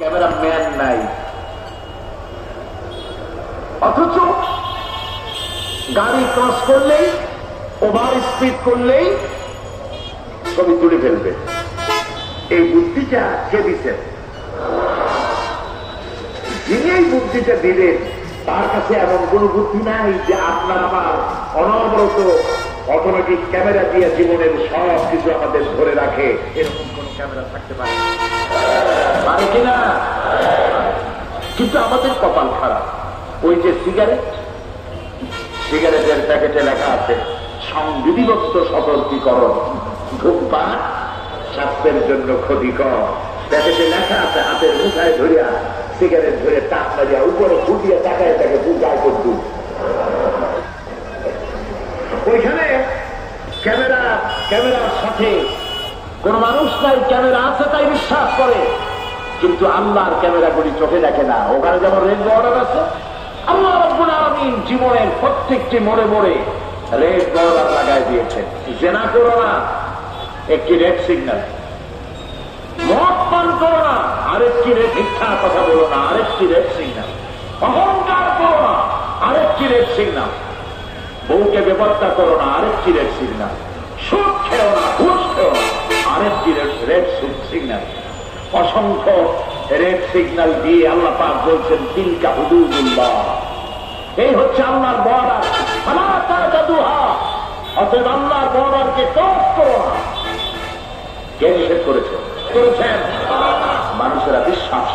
Camera man নাই, অথচ গাড়ি ক্রস করলেই, ওভার স্পিড করলেই ছবি তুলে ফেলবে। এই বুদ্ধিটা কে দিচ্ছেন? যিনি এই বুদ্ধিটা দিলেন তার কাছে এমন কোন বুদ্ধি নাই যে আপনার আমার অনবরত অটোমেটিক ক্যামেরা দিয়ে জীবনের সব কিছু আমাদের ধরে রাখে, এরকম কোন ক্যামেরা থাকতে পারে পারে কিনা? কিন্তু আমাদের কপাল খারাপ। ওই যে সিগারেটের প্যাকেটে লেখা আছে সংবিধিবদ্ধ সতর্কীকরণ, ধূমপান স্বাস্থ্যের জন্য ক্ষতিকর। প্যাকেটে লেখা আছে, হাতের মুঠায় ধরিয়া সিগারেট ধরে টাক মারিয়া উপরে ফুটিয়ে টাকায় তাকে পূজায় করত। ওইখানে ক্যামেরার সাথে কোন মানুষ নাই, ক্যামেরা আছে তাই বিশ্বাস করে, কিন্তু আল্লাহর ক্যামেরাগুলি চোখে দেখে না। ওখানে যেমন রেড বর্ডার আছে, আল্লাহ রাব্বুল আলামিন জীবনের প্রত্যেকটি মোড়ে মোড়ে রেড বর্ডার লাগাই দিয়েছেন। জেনা করো না, একটি রেড সিগন্যাল। মদ পান করো না, আরেকটি রেড, মিথ্যা কথা বলো না, আরেকটি রেড সিগন্যাল। অহংকার করো না, আরেকটি রেড সিগন্যাল। বউকে বেপত্তা করো না, আরেকটি রেড সিগন্যাল। সুদ খেও না, ঘুষ খেও না, আরেকটি রেড সিগন্যাল। অসংখ্য রেড সিগন্যাল দিয়ে আল্লাহ পাক বলছেন তিলকা হুদুদুল্লাহ, এই হচ্ছে আল্লাহর বর্ডার। অতএব আল্লাহর বর্ডারকে ক্রস করো না। কে নিষেধ করেছেন? মানুষেরা বিশ্বাস